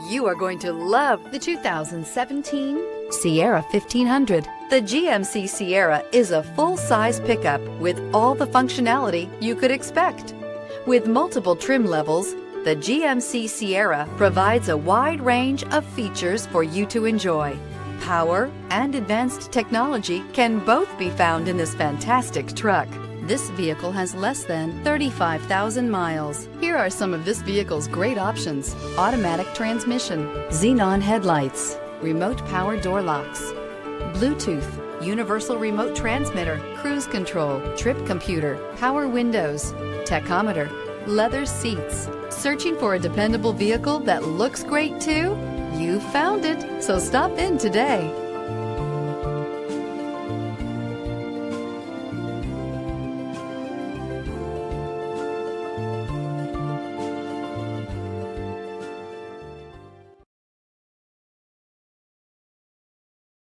You are going to love the 2017 Sierra 1500. The GMC Sierra is a full-size pickup with all the functionality you could expect. With multiple trim levels, the GMC Sierra provides a wide range of features for you to enjoy. Power and advanced technology can both be found in this fantastic truck. This vehicle has less than 35,000 miles. Here are some of this vehicle's great options: automatic transmission, xenon headlights, remote power door locks, Bluetooth, universal remote transmitter, cruise control, trip computer, power windows, tachometer, leather seats. Searching for a dependable vehicle that looks great too? You found it, so stop in today.